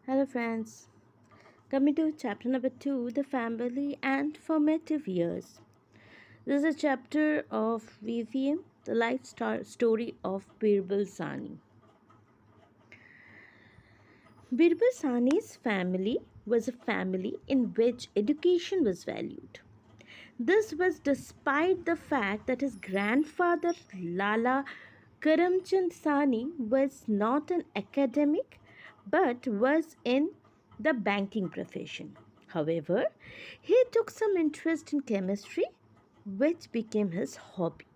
Hello, friends. Coming to chapter number 2, the family and formative years. This is a chapter of VVM, the story of Birbal Sahni. Birbal Sahni's family was a family in which education was valued. This was despite the fact that his grandfather Lala Karamchand Sahni was not an academic but was in the banking profession. However, he took some interest in chemistry, which became his hobby.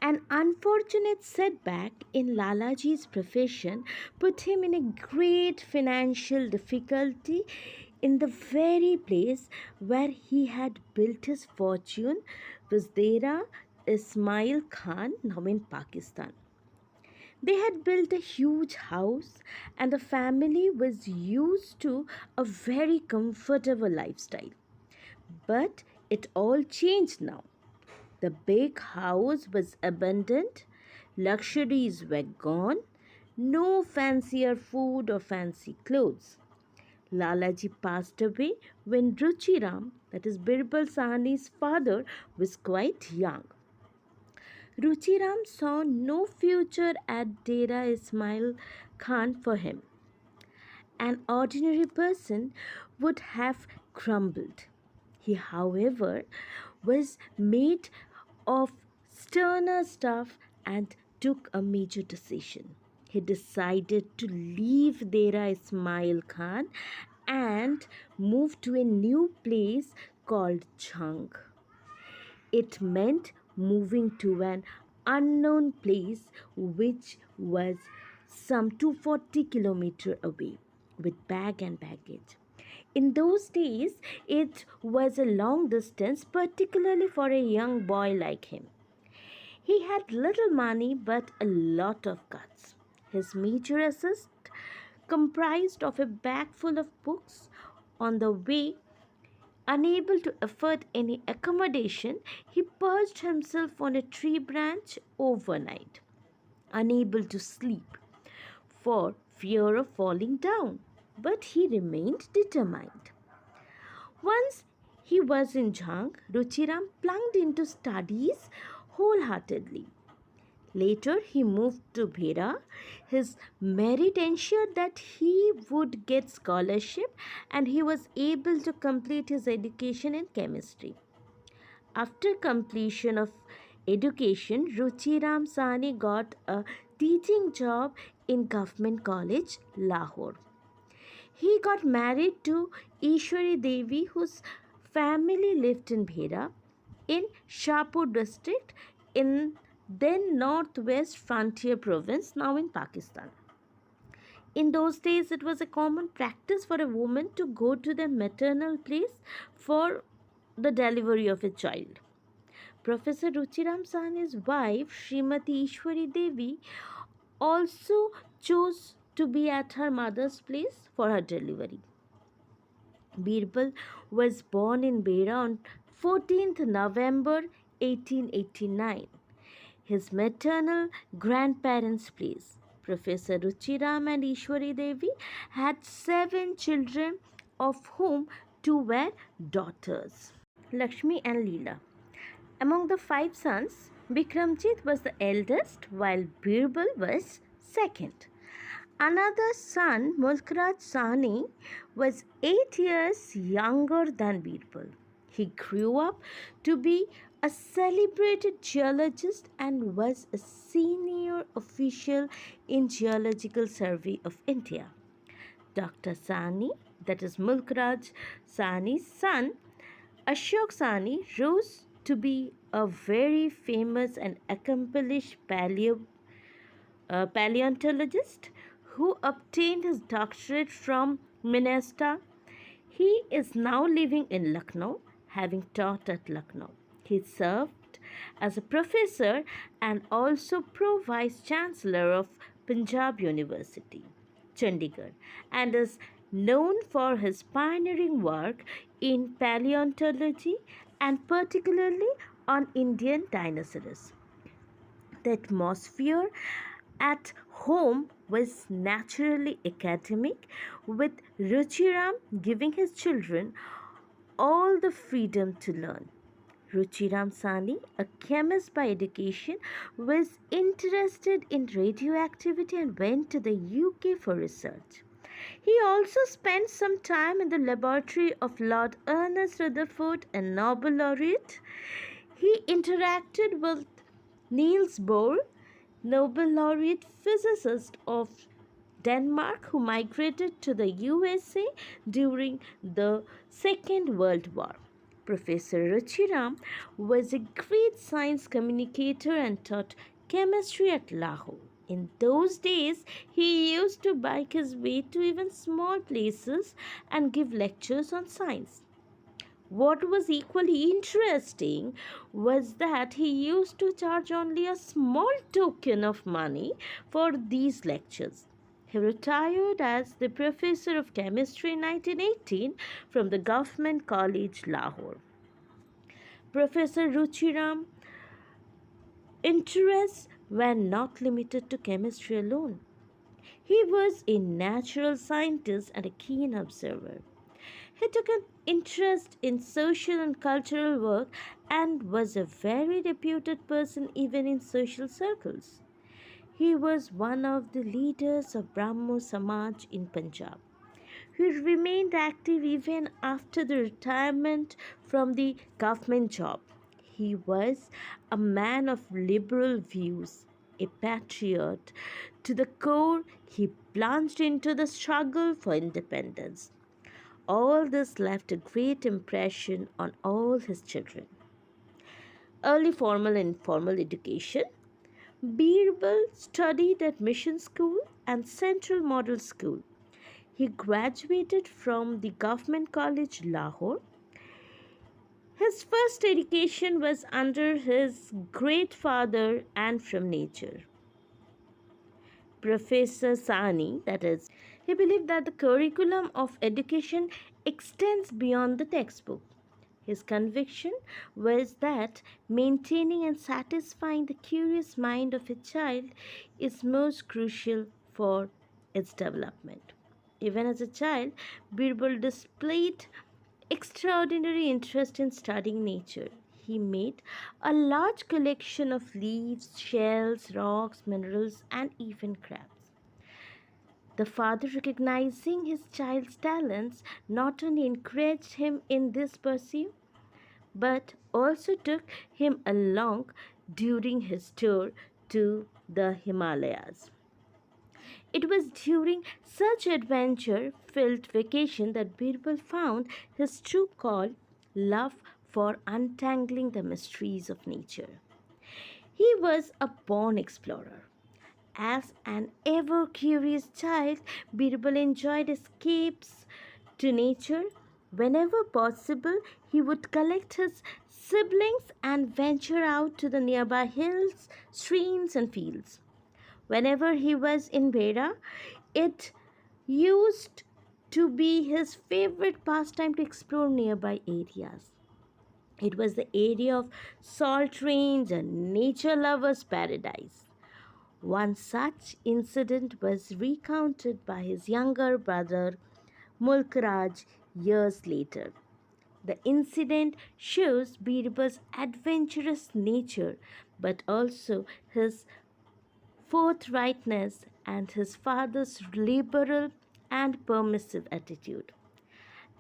An unfortunate setback in Lalaji's profession put him in a great financial difficulty in the very place where he had built his fortune, Vizdera Ismail Khan, now in Pakistan. They had built a huge house, and the family was used to a very comfortable lifestyle. But it all changed now. The big house was abandoned, luxuries were gone, no fancier food or fancy clothes. Lalaji passed away when Ruchiram, that is Birbal Sahni's father, was quite young. Ruchiram saw no future at Dera Ismail Khan for him. An ordinary person would have crumbled. He, however, was made of sterner stuff and took a major decision. He decided to leave Dera Ismail Khan and move to a new place called Jhang. It meant moving to an unknown place which was some 240 kilometers away with bag and baggage. In those days, it was a long distance, particularly for a young boy like him. He had little money but a lot of guts. His major assist comprised of a bag full of books. On the way, unable to afford any accommodation, he perched himself on a tree branch overnight, unable to sleep for fear of falling down. But he remained determined. Once he was in Jhang, Ruchiram plunged into studies wholeheartedly. Later, he moved to Bhera. His merit ensured that he would get scholarship and he was able to complete his education in chemistry. After completion of education, Ruchiram Sahni got a teaching job in Government College, Lahore. He got married to Ishwari Devi, whose family lived in Bhera in Shahpur district in then northwest frontier province, now in Pakistan. In those days, it was a common practice for a woman to go to the maternal place for the delivery of a child. Professor Ruchiram Sahni's wife, Srimati Ishwari Devi, also chose to be at her mother's place for her delivery. Birbal was born in Bera on 14th November 1889. His maternal grandparents' place, Professor Ruchiram and Ishwari Devi, had 7 children, of whom 2 were daughters, Lakshmi and Leela. Among the 5 sons, Bikramjit was the eldest, while Birbal was second. Another son, Mulkraj Sahni, was 8 years younger than Birbal. He grew up to be a celebrated geologist and was a senior official in Geological Survey of India. Dr. Sahni, that is Mulkraj Sahni's son, Ashok Sahni, rose to be a very famous and accomplished paleontologist who obtained his doctorate from Minnesota. He is now living in Lucknow, having taught at Lucknow. He served as a professor and also pro vice chancellor of Punjab University, Chandigarh, and is known for his pioneering work in paleontology and particularly on Indian dinosaurs. The atmosphere at home was naturally academic, with Ruchiram giving his children all the freedom to learn. Ruchiram Sani, a chemist by education, was interested in radioactivity and went to the UK for research. He also spent some time in the laboratory of Lord Ernest Rutherford, a Nobel laureate. He interacted with Niels Bohr, Nobel laureate physicist of Denmark, who migrated to the USA during the Second World War. Professor Ruchiram was a great science communicator and taught chemistry at Lahore. In those days, he used to bike his way to even small places and give lectures on science. What was equally interesting was that he used to charge only a small token of money for these lectures. He retired as the professor of chemistry in 1918 from the Government College, Lahore. Professor Ruchiram interests were not limited to chemistry alone. He was a natural scientist and a keen observer. He took an interest in social and cultural work and was a very reputed person even in social circles. He was one of the leaders of Brahmo Samaj in Punjab, who remained active even after the retirement from the government job. He was a man of liberal views, a patriot to the core. He plunged into the struggle for independence. All this left a great impression on all his children. Early formal and informal education. Birbal studied at Mission School and Central Model School. He graduated from the Government College, Lahore. His first education was under his great father and from nature. Professor Sani, that is, he believed that the curriculum of education extends beyond the textbook. His conviction was that maintaining and satisfying the curious mind of a child is most crucial for its development. Even as a child, Birbal displayed extraordinary interest in studying nature. He made a large collection of leaves, shells, rocks, minerals, and even crabs. The father, recognizing his child's talents, not only encouraged him in this pursuit, but also took him along during his tour to the Himalayas. It was during such adventure filled vacation that Birbal found his true call, love for untangling the mysteries of nature. He was a born explorer. As an ever curious child, Birbal enjoyed escapes to nature. Whenever possible, he would collect his siblings and venture out to the nearby hills, streams, and fields. Whenever he was in Bera, it used to be his favorite pastime to explore nearby areas. It was the area of salt rains and nature lovers' paradise. One such incident was recounted by his younger brother Mulkraj years later. The incident shows Birbal's adventurous nature but also his forthrightness and his father's liberal and permissive attitude.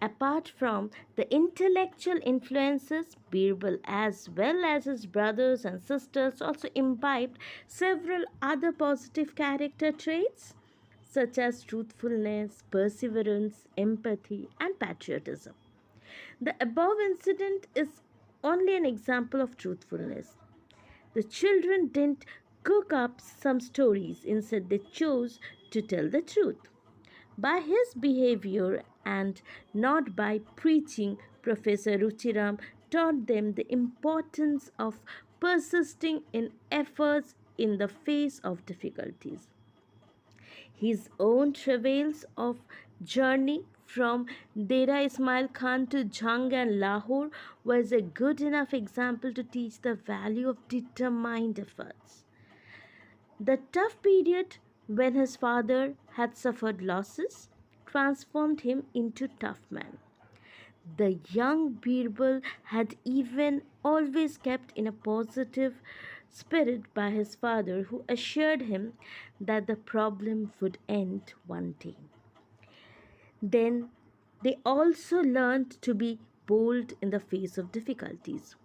Apart from the intellectual influences, Birbal, as well as his brothers and sisters, also imbibed several other positive character traits such as truthfulness, perseverance, empathy, and patriotism. The above incident is only an example of truthfulness. The children didn't cook up some stories, instead, they chose to tell the truth. By his behavior and not by preaching, Professor Ruchiram taught them the importance of persisting in efforts in the face of difficulties. His own travails of journey from Dera Ismail Khan to Jhang and Lahore was a good enough example to teach the value of determined efforts. The tough period when his father had suffered losses transformed him into tough man. The young Birbal had even always kept in a positive spirit by his father, who assured him that the problem would end one day. Then they also learned to be bold in the face of difficulties.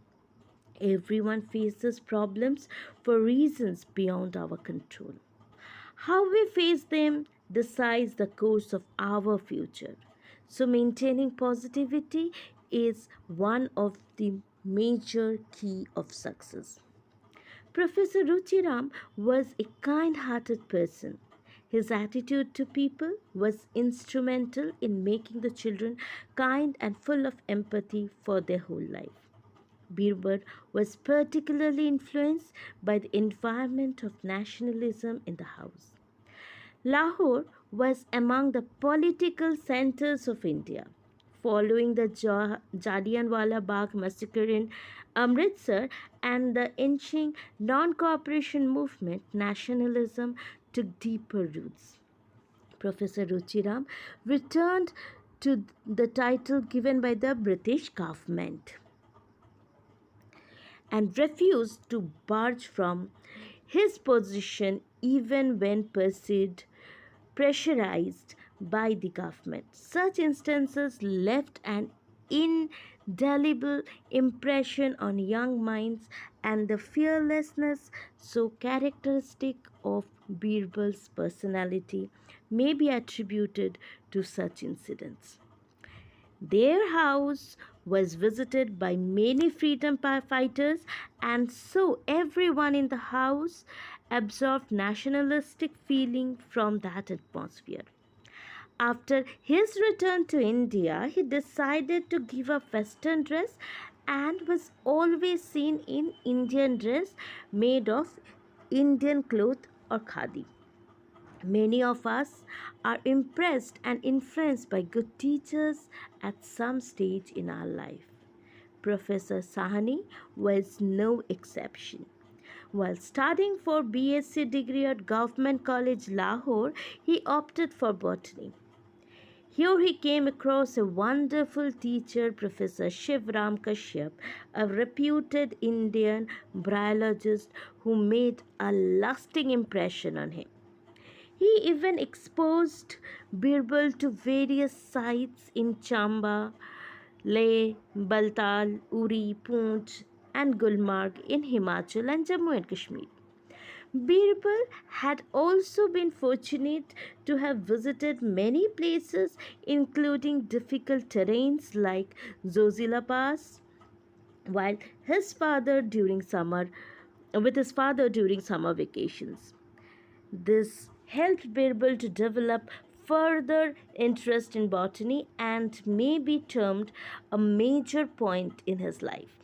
Everyone faces problems for reasons beyond our control. How we face them decides the course of our future. So, maintaining positivity is one of the major key of success. Professor Ruchiram was a kind hearted person. His attitude to people was instrumental in making the children kind and full of empathy for their whole life. Birbal was particularly influenced by the environment of nationalism in the house. Lahore was among the political centers of India. Following the Jallianwala Bagh massacre in Amritsar and the ensuing non cooperation movement, nationalism took deeper roots. Professor Ruchiram returned to the title given by the British government and refused to budge from his position even when pursued pressurized by the government. Such instances left an indelible impression on young minds, and the fearlessness so characteristic of Birbal's personality may be attributed to such incidents. Their house was visited by many freedom fighters, and so everyone in the house absorbed nationalistic feeling from that atmosphere. After his return to India, he decided to give up Western dress and was always seen in Indian dress made of Indian cloth or khadi. Many of us are impressed and influenced by good teachers at some stage in our life. Professor Sahni was no exception. While studying for BSc degree at Government College Lahore, he opted for botany. Here he came across a wonderful teacher, Professor Shivram Kashyap, a reputed Indian biologist who made a lasting impression on him. He even exposed Birbal to various sites in Chamba, Leh, Baltal, Uri, Poonch, and Gulmarg in Himachal and Jammu and Kashmir. Birbal had also been fortunate to have visited many places, including difficult terrains like Zozila Pass, while his father during summer, with his father during summer vacations. This helped Birbal to develop further interest in botany and may be termed a major point in his life.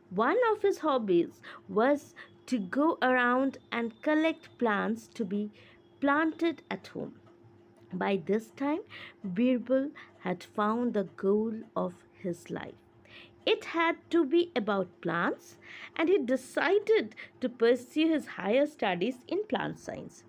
One of his hobbies was to go around and collect plants to be planted at home. By this time, Birbal had found the goal of his life. It had to be about plants, and he decided to pursue his higher studies in plant science.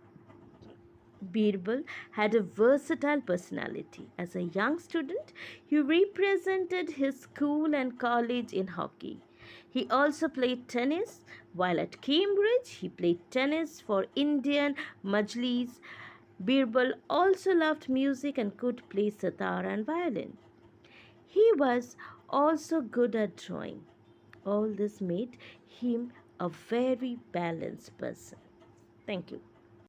Birbal had a versatile personality. As a young student, he represented his school and college in hockey. He also played tennis. While at Cambridge, he played tennis for Indian Majlis. Birbal also loved music and could play sitar and violin. He was also good at drawing. All this made him a very balanced person. Thank you.